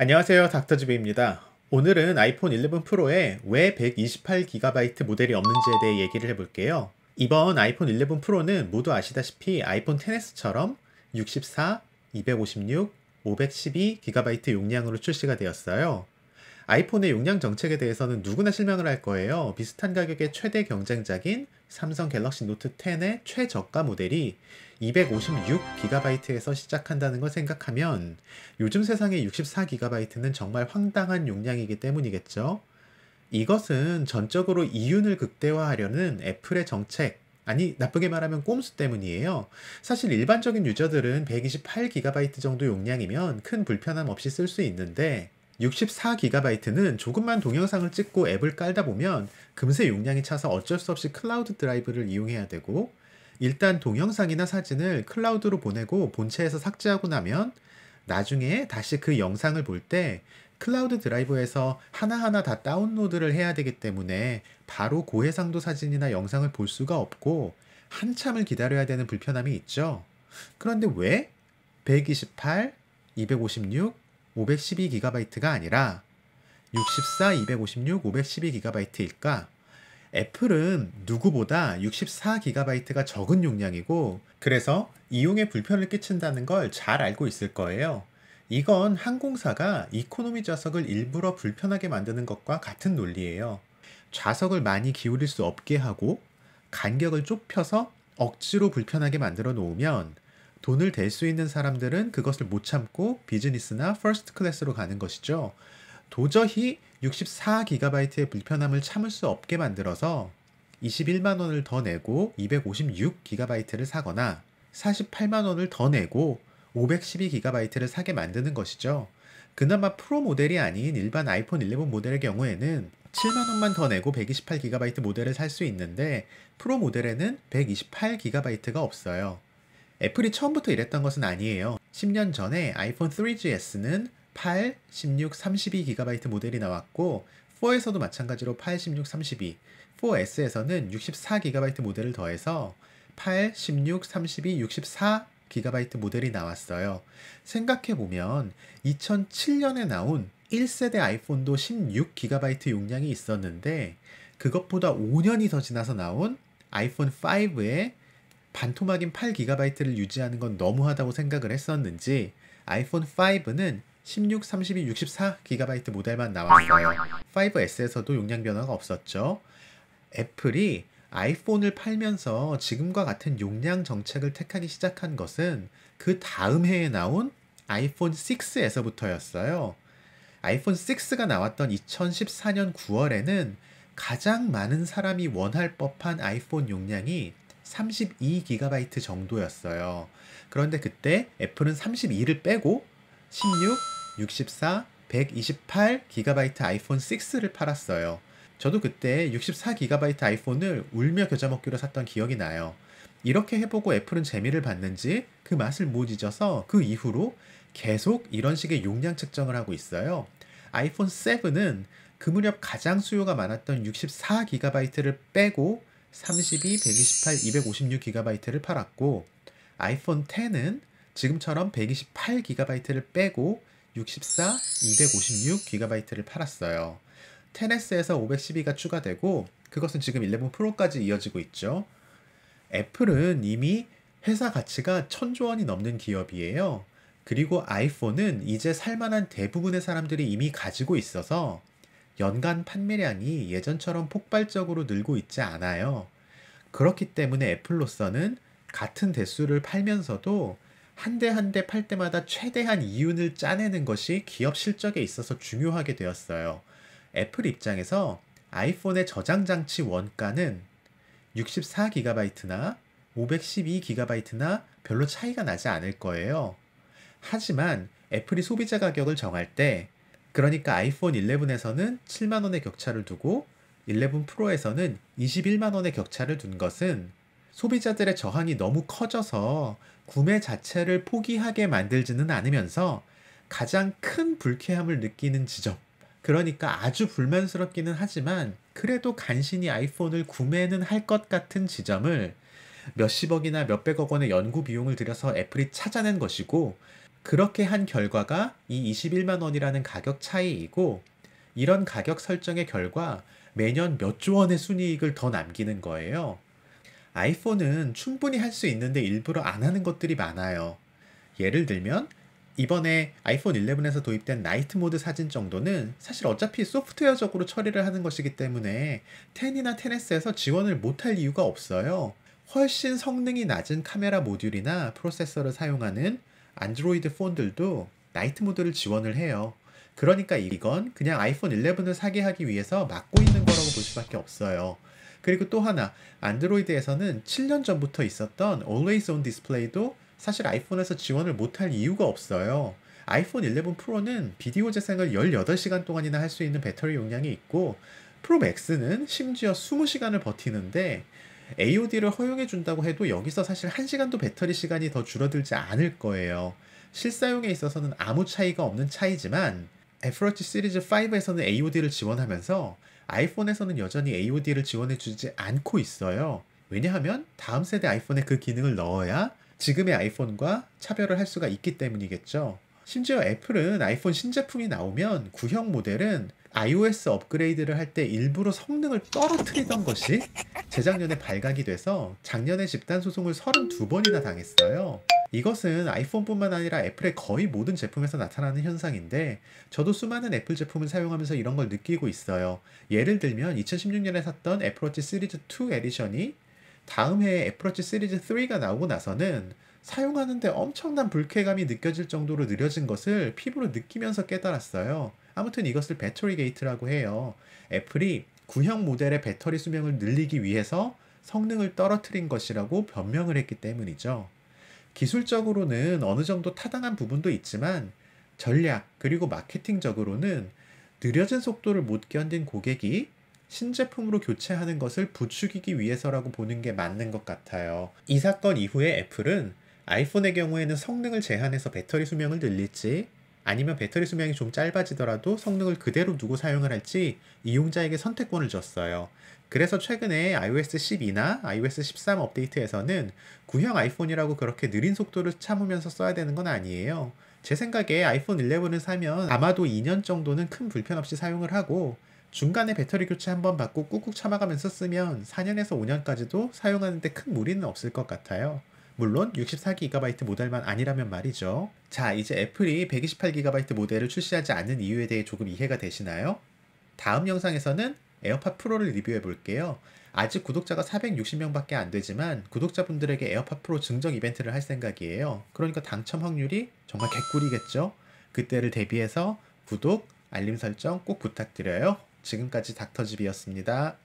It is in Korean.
안녕하세요. 닥터지베입니다. 오늘은 아이폰 11 프로에 왜 128GB 모델이 없는지에 대해 얘기를 해볼게요. 이번 아이폰 11 프로는 모두 아시다시피 아이폰 XS처럼 64, 256, 512GB 용량으로 출시가 되었어요. 아이폰의 용량 정책에 대해서는 누구나 실망을 할 거예요. 비슷한 가격의 최대 경쟁작인 삼성 갤럭시 노트 10의 최저가 모델이 256GB에서 시작한다는 걸 생각하면 요즘 세상의 64GB는 정말 황당한 용량이기 때문이겠죠. 이것은 전적으로 이윤을 극대화하려는 애플의 정책, 아니 나쁘게 말하면 꼼수 때문이에요. 사실 일반적인 유저들은 128GB 정도 용량이면 큰 불편함 없이 쓸 수 있는데 64GB는 조금만 동영상을 찍고 앱을 깔다 보면 금세 용량이 차서 어쩔 수 없이 클라우드 드라이브를 이용해야 되고, 일단 동영상이나 사진을 클라우드로 보내고 본체에서 삭제하고 나면 나중에 다시 그 영상을 볼 때 클라우드 드라이브에서 하나하나 다 다운로드를 해야 되기 때문에 바로 고해상도 사진이나 영상을 볼 수가 없고 한참을 기다려야 되는 불편함이 있죠. 그런데 왜 128, 256, 512GB가 아니라 64, 256, 512GB일까? 애플은 누구보다 64GB가 적은 용량이고, 그래서 이용에 불편을 끼친다는 걸 잘 알고 있을 거예요. 이건 항공사가 이코노미 좌석을 일부러 불편하게 만드는 것과 같은 논리예요. 좌석을 많이 기울일 수 없게 하고 간격을 좁혀서 억지로 불편하게 만들어 놓으면 돈을 댈 수 있는 사람들은 그것을 못 참고 비즈니스나 퍼스트 클래스로 가는 것이죠. 도저히 64GB의 불편함을 참을 수 없게 만들어서 21만 원을 더 내고 256GB를 사거나 48만 원을 더 내고 512GB를 사게 만드는 것이죠. 그나마 프로 모델이 아닌 일반 아이폰 11 모델의 경우에는 7만 원만 더 내고 128GB 모델을 살 수 있는데 프로 모델에는 128GB가 없어요. 애플이 처음부터 이랬던 것은 아니에요. 10년 전에 아이폰 3GS는 8, 16, 32GB 모델이 나왔고 4에서도 마찬가지로 8, 16, 32, 4S에서는 64GB 모델을 더해서 8, 16, 32, 64GB 모델이 나왔어요. 생각해보면 2007년에 나온 1세대 아이폰도 16GB 용량이 있었는데 그것보다 5년이 더 지나서 나온 아이폰 5에 반토막인 8GB를 유지하는 건 너무하다고 생각을 했었는지 아이폰 5는 16, 32, 64GB 모델만 나왔어요. 5S에서도 용량 변화가 없었죠. 애플이 아이폰을 팔면서 지금과 같은 용량 정책을 택하기 시작한 것은 그 다음 해에 나온 아이폰 6에서부터였어요. 아이폰 6가 나왔던 2014년 9월에는 가장 많은 사람이 원할 법한 아이폰 용량이 32GB 정도였어요. 그런데 그때 애플은 32를 빼고 16, 64, 128GB 아이폰 6를 팔았어요. 저도 그때 64GB 아이폰을 울며 겨자 먹기로 샀던 기억이 나요. 이렇게 해보고 애플은 재미를 봤는지 그 맛을 못 잊어서 그 이후로 계속 이런 식의 용량 측정을 하고 있어요. 아이폰 7은 그 무렵 가장 수요가 많았던 64GB를 빼고 32, 128, 256GB를 팔았고, 아이폰 10은 지금처럼 128GB를 빼고 64, 256GB를 팔았어요. 10S에서 512가 추가되고 그것은 지금 11 프로까지 이어지고 있죠. 애플은 이미 회사 가치가 1000조 원이 넘는 기업이에요. 그리고 아이폰은 이제 살만한 대부분의 사람들이 이미 가지고 있어서 연간 판매량이 예전처럼 폭발적으로 늘고 있지 않아요. 그렇기 때문에 애플로서는 같은 대수를 팔면서도 한 대 한 대 팔 때마다 최대한 이윤을 짜내는 것이 기업 실적에 있어서 중요하게 되었어요. 애플 입장에서 아이폰의 저장 장치 원가는 64GB나 512GB나 별로 차이가 나지 않을 거예요. 하지만 애플이 소비자 가격을 정할 때, 그러니까 아이폰 11에서는 7만 원의 격차를 두고 11 프로에서는 21만 원의 격차를 둔 것은 소비자들의 저항이 너무 커져서 구매 자체를 포기하게 만들지는 않으면서 가장 큰 불쾌함을 느끼는 지점, 그러니까 아주 불만스럽기는 하지만 그래도 간신히 아이폰을 구매는 할 것 같은 지점을 몇십억이나 몇백억 원의 연구 비용을 들여서 애플이 찾아낸 것이고, 그렇게 한 결과가 이 21만 원이라는 가격 차이이고, 이런 가격 설정의 결과 매년 몇 조 원의 순이익을 더 남기는 거예요. 아이폰은 충분히 할 수 있는데 일부러 안 하는 것들이 많아요. 예를 들면 이번에 아이폰 11에서 도입된 나이트 모드 사진 정도는 사실 어차피 소프트웨어적으로 처리를 하는 것이기 때문에 10이나 10S에서 지원을 못할 이유가 없어요. 훨씬 성능이 낮은 카메라 모듈이나 프로세서를 사용하는 안드로이드 폰들도 나이트 모드를 지원을 해요. 그러니까 이건 그냥 아이폰 11을 사게 하기 위해서 막고 있는 거라고 볼 수밖에 없어요. 그리고 또 하나, 안드로이드에서는 7년 전부터 있었던 Always On 디스플레이도 사실 아이폰에서 지원을 못할 이유가 없어요. 아이폰 11 프로는 비디오 재생을 18시간 동안이나 할 수 있는 배터리 용량이 있고, 프로 맥스는 심지어 20시간을 버티는데, AOD를 허용해 준다고 해도 여기서 사실 1시간도 배터리 시간이 더 줄어들지 않을 거예요. 실사용에 있어서는 아무 차이가 없는 차이지만 애플워치 시리즈 5에서는 AOD를 지원하면서 아이폰에서는 여전히 AOD를 지원해 주지 않고 있어요. 왜냐하면 다음 세대 아이폰에 그 기능을 넣어야 지금의 아이폰과 차별을 할 수가 있기 때문이겠죠. 심지어 애플은 아이폰 신제품이 나오면 구형 모델은 iOS 업그레이드를 할 때 일부러 성능을 떨어뜨리던 것이 재작년에 발각이 돼서 작년에 집단 소송을 32번이나 당했어요. 이것은 아이폰뿐만 아니라 애플의 거의 모든 제품에서 나타나는 현상인데, 저도 수많은 애플 제품을 사용하면서 이런 걸 느끼고 있어요. 예를 들면 2016년에 샀던 애플워치 시리즈 2 에디션이 다음 해에 애플워치 시리즈 3가 나오고 나서는 사용하는데 엄청난 불쾌감이 느껴질 정도로 느려진 것을 피부로 느끼면서 깨달았어요. 아무튼 이것을 배터리 게이트라고 해요. 애플이 구형 모델의 배터리 수명을 늘리기 위해서 성능을 떨어뜨린 것이라고 변명을 했기 때문이죠. 기술적으로는 어느 정도 타당한 부분도 있지만 전략 그리고 마케팅적으로는 느려진 속도를 못 견딘 고객이 신제품으로 교체하는 것을 부추기기 위해서라고 보는 게 맞는 것 같아요. 이 사건 이후에 애플은 아이폰의 경우에는 성능을 제한해서 배터리 수명을 늘릴지, 아니면 배터리 수명이 좀 짧아지더라도 성능을 그대로 두고 사용을 할지 이용자에게 선택권을 줬어요. 그래서 최근에 iOS 12나 iOS 13 업데이트에서는 구형 아이폰이라고 그렇게 느린 속도를 참으면서 써야 되는 건 아니에요. 제 생각에 아이폰 11을 사면 아마도 2년 정도는 큰 불편 없이 사용을 하고, 중간에 배터리 교체 한번 받고 꾹꾹 참아가면서 쓰면 4년에서 5년까지도 사용하는데 큰 무리는 없을 것 같아요. 물론 64GB 모델만 아니라면 말이죠. 자, 이제 애플이 128GB 모델을 출시하지 않는 이유에 대해 조금 이해가 되시나요? 다음 영상에서는 에어팟 프로를 리뷰해 볼게요. 아직 구독자가 460명밖에 안 되지만 구독자분들에게 에어팟 프로 증정 이벤트를 할 생각이에요. 그러니까 당첨 확률이 정말 개꿀이겠죠? 그때를 대비해서 구독, 알림 설정 꼭 부탁드려요. 지금까지 닥터집이었습니다.